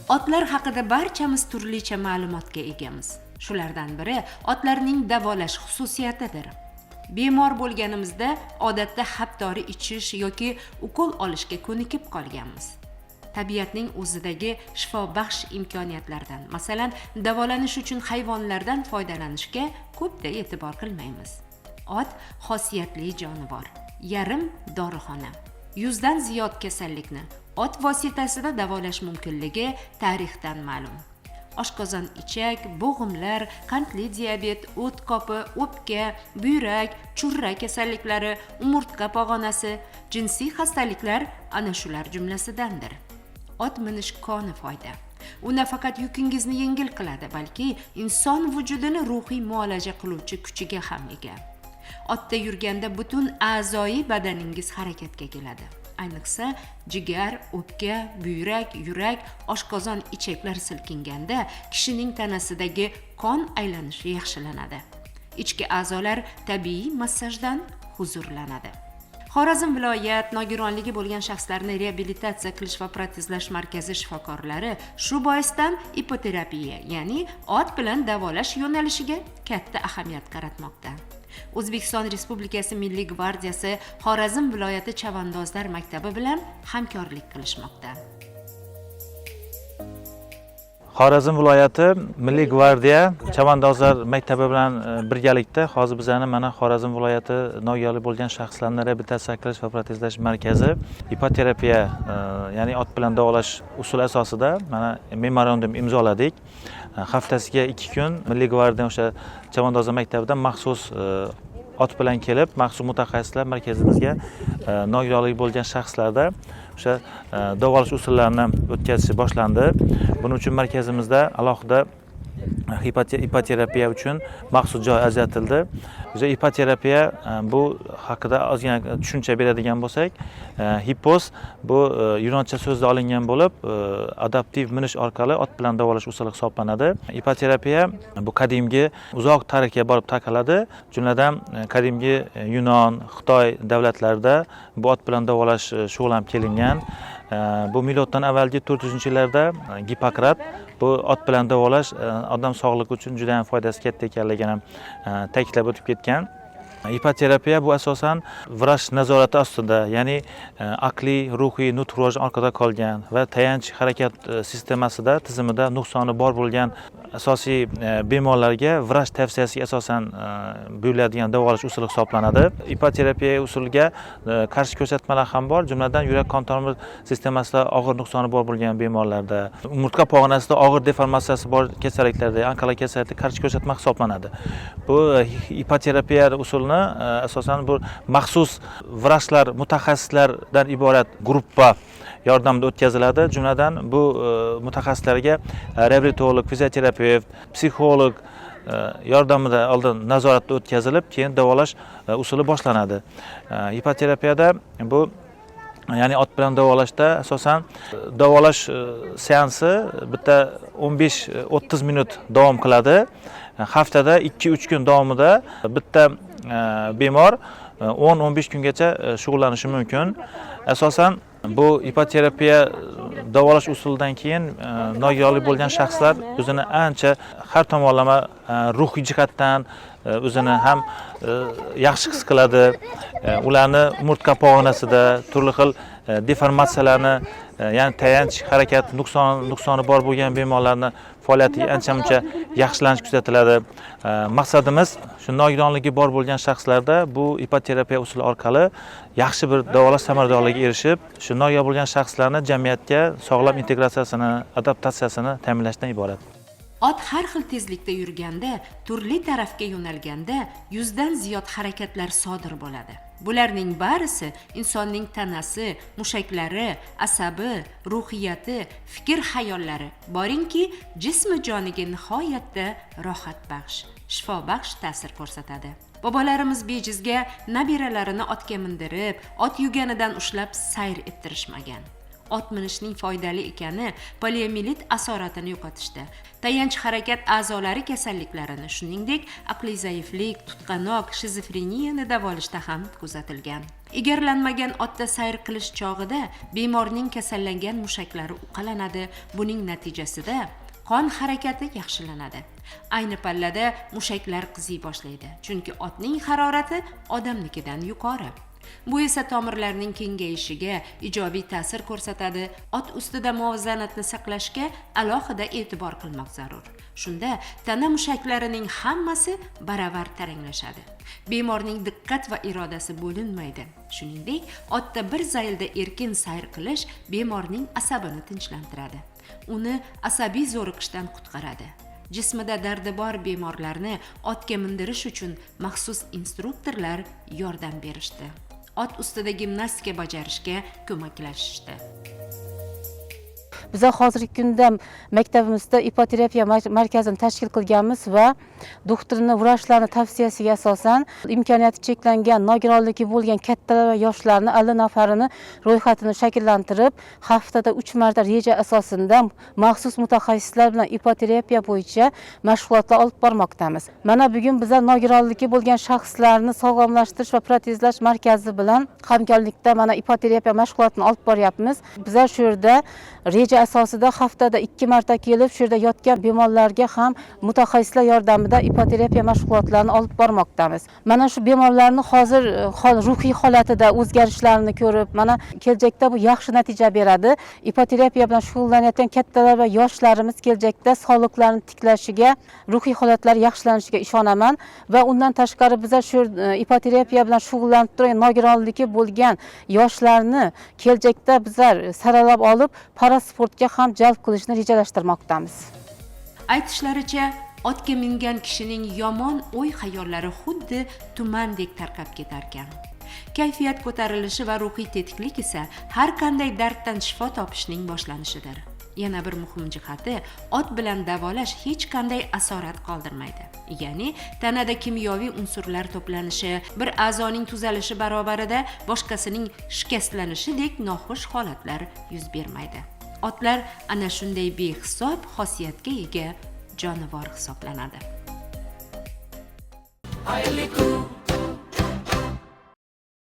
Otlar haqida barchamiz turlicha ma'lumotga egamiz. Shulardan biri otlarning davolash xususiyatidir. Bemor bo'lganimizda odatda hapdori ichish yoki ukol olishga ko'nikib qolganmiz. Tabiatning o'zidagi shifobaxsh imkoniyatlardan, masalan, davolanish uchun hayvonlardan foydalanishga ko'pda e'tibor qilmaymiz. Ot xosiyatli jonivor, yarim dorixona. 100 dan ziyod kasallikni ot vositasida davolash mumkinligi tarixdan ma'lum. Oshqozon ichak, bo'g'imlar, qandli diabet, o't qopi, o'pka, buyrak, churra kasalliklari, umurtqa pog'onasi, jinsiy xastaliklar ana shular jumlasidandir. Ot minish koni foyda. U nafaqat yukingizni yengil qiladi, balki inson vujudini ruhiy muolaja qiluvchi kuchiga ham ega. Otda yurganda butun a'zoyi badaningiz harakatga keladi. Ayniqsa, jigar, o'pka, buyrak, yurak, oshqozon ichaklar silkinganda kishining tanasidagi qon aylanishi yaxshilanadi. Ichki a'zolar tabiiy massajdan huzurlanadi. Xorazm viloyat nogironligi bo'lgan shaxslarni reabilitatsiya qilish va protezlash markazi shifokorlari shu boisdan ipoterapiya, ya'ni ot bilan davolash yo'nalishiga katta ahamiyat qaratmoqda. O'zbekiston Respublikasi Milliy gvardiyasi Xorazm viloyati Chavandozlar maktabi bilan hamkorlik qilishmoqda. Xorazm viloyati Milliy gvardiya Chavandozlar maktabi bilan birgalikda hozir bizani mana Xorazm viloyati nogironlik bo'lgan shaxslarni reabilitatsiya qilish va protezlash markazi ipoterapiya, ya'ni ot bilan davolash usuli asosida mana memorandum imzoladik. Haftasiga 2 kun Milliy gvardiya o'sha Chavandozlar maktabidan maxsus ot bilan kelib, maxsus mutaxassislar markazimizga nogironligi bo'lgan shaxslarda o'sha davolash usullarini o'tkazish boshlandi. Buning uchun markazimizda alohida ipoterapiya uchun maxsus joy ajratildi. O'sha ipoterapiya bu haqida ozgina tushuncha beradigan bo'lsak, hippoz bu yunoncha so'zdan olingan bo'lib, adaptiv minish orqali ot bilan davolash usuli hisoblanadi. Ipoterapiya bu qadimgi uzoq tarixga borib taqaladi. Jumladan qadimgi Yunon, Xitoy davlatlarida bu ot bilan davolash shug'ullanib kelingan. Bu miloddan avvalgi 400-yillarda Gippokrat bu ot bilan davolash odam sog'ligi uchun juda ham foydasi katta ekanligini ta'kidlab o'tib ketgan. Ipoterapiya bu asosan vrach nazorati ostida, ya'ni aqliy, ruhiy, nutq rivojini orqada qolgan va tayanch harakat sistemasida, tizimida nuqsoni bor bo'lgan asosiy bemorlarga vrach tavsiyasiga asosan buyuriladigan davolash usuli hisoblanadi. Ipoterapiya usuliga qarshi ko'rsatmalar ham bor, jumladan yurak qon tomir sistemasida og'ir nuqsoni bor bo'lgan bemorlarda, umurtqa pog'onasida og'ir deformatsiyasi bor kasalliklarda, onkologik kasalliklarga qarshi ko'rsatma hisoblanadi. Bu ipoterapiya usulini asosan bu maxsus vrachlar, mutaxassislardan iborat gruppa yordamida o'tkaziladi. Jumladan bu mutaxassislarga reabilitolog, fizioterapevt, psixolog yordamida oldin nazoratda o'tkazilib, keyin davolash usuli boshlanadi. Ipoterapiya bu ya'ni ot bilan davolashda asosan davolash seansi bitta 15-30 minut davom qiladi. Haftada 2-3 kun davomida bitta bemor 10-15 kungacha shug'ullanishi mumkin. Asosan bu ipoterapiya davolash usulidan keyin nogironlik bo'lgan shaxslar o'zini ancha har tomonlama ruhiy jihatdan o'zini ham yaxshi his qiladi. Ularni umurtqa pog'onasida turli xil deformatsiyalarni, ya'ni tayanch harakat nuqsoni bor bo'lgan bemorlarni faoliyati ancha-muncha yaxshilanish kuzatiladi. Maqsadimiz shu nogironligi bor bo'lgan shaxslarda bu ipoterapiya usuli orqali yaxshi bir davolash samaradorligiga erishib, shu nogiron bo'lgan shaxslarni jamiyatga sog'lom integratsiyasini, adaptatsiyasini ta'minlashdan iborat. Ot har xil tezlikda yurganda, turli tarafga yo'nalganda 100 dan ziyod harakatlar sodir bo'ladi. Bularning barisi insonning tanasi, mushaklari, asabi, ruhiyati, fikr-hayollari, boringki, jismi joniga nihoyatda rohat baxsh, shifo baxsh ta'sir ko'rsatadi. Bobolarimiz bejizga nabiralarini otga mindirib, ot yuganidan ushlab sayr ettirishmagan. ot minishning foydali ekani poliomiyelit asoratini yo'qotishda, tayanch harakat a'zolari kasalliklarini, shuningdek aqliy zaiflik, tutqanoq, shizofreniyani davolashda ham kuzatilgan. Egarlanmagan otda sayr qilish chog'ida bemorning kasallangan mushaklari uqalanadi. Buning natijasida qon harakati yaxshilanadi. Ayni pallada mushaklar qiziy boshlaydi, chunki otning harorati odamnikidan yuqori. Bu esa tomirlarning kengayishiga ijobiy ta'sir ko'rsatadi. Ot ustida muvozanatni saqlashga alohida e'tibor qilmoq zarur. Shunda tana mushaklarining hammasi baravar taranglashadi. Bemorning diqqat va irodasi bo'linmaydi. Shuningdek, otda bir zaylda erkin sayr qilish bemorning asabini tinchlantiradi. Uni asabiy zo'riqishdan qutqaradi. Jismida dardi bor bemorlarni otga mindirish uchun maxsus instruktorlar yordam berishdi. Ot ustida gimnastika bajarishga ko'maklashishdi. Biz hozirgi kunda maktabimizda ipoterapiya markazini tashkil qilganmiz va doktorning vrachlarning tavsiyasiga asosan imkoniyati cheklangan, nogironligi bo'lgan kattalar va yoshlarni 50 nafarini ro'yxatini shakllantirib, haftada 3 marta reja asosida maxsus mutaxassislar bilan ipoterapiya bo'yicha mashg'ulotlar olib bormoqdamiz. Mana bugun bizlar nogironligi bo'lgan shaxslarni sog'lomlashtirish va protezlash markazi bilan hamkorlikda mana ipoterapiya mashg'ulotini olib boryapmiz. Bizlar shu yerda reja asosida haftada 2 marta kelib, shu yerda yotgan bemorlarga ham mutaxassislar yordamida ipoterapiya mashg'ulotlarini olib bormoqdamiz. Mana shu bemorlarni hozir ruhiy holatida o'zgarishlarni ko'rib, mana kelajakda bu yaxshi natija beradi. Ipoterapiya bilan shug'ullanayotgan kattalar va yoshlarimiz kelajakda sog'liqlarini tiklashiga, ruhiy holatlari yaxshilanishiga ishonaman va undan tashqari bizlar shu ipoterapiya bilan shug'ullanib turgan nogironligi bo'lgan yoshlarni kelajakda bizlar saralab olib parasportga ham jalb qilishni rejalashtirmoqdamiz. Aytishlaricha, otga mingan kishining yomon o'y-xayollari xuddi tumandek tarqab ketar ekan. Kayfiyat ko'tarilishi va ruhiy tetiklik esa har qanday darddan shifo topishning boshlanishidir. Yana bir muhim jihati, ot bilan davolash hech qanday asorat qoldirmaydi. Ya'ni tanada kimyoviy unsurlar to'planishi, bir a'zoning tuzalishi barobarida boshqasining shikastlanishidek noxush holatlar yuz bermaydi. Otlar ana shunday behisob xosiyatga ega jonivor hisoblanadi.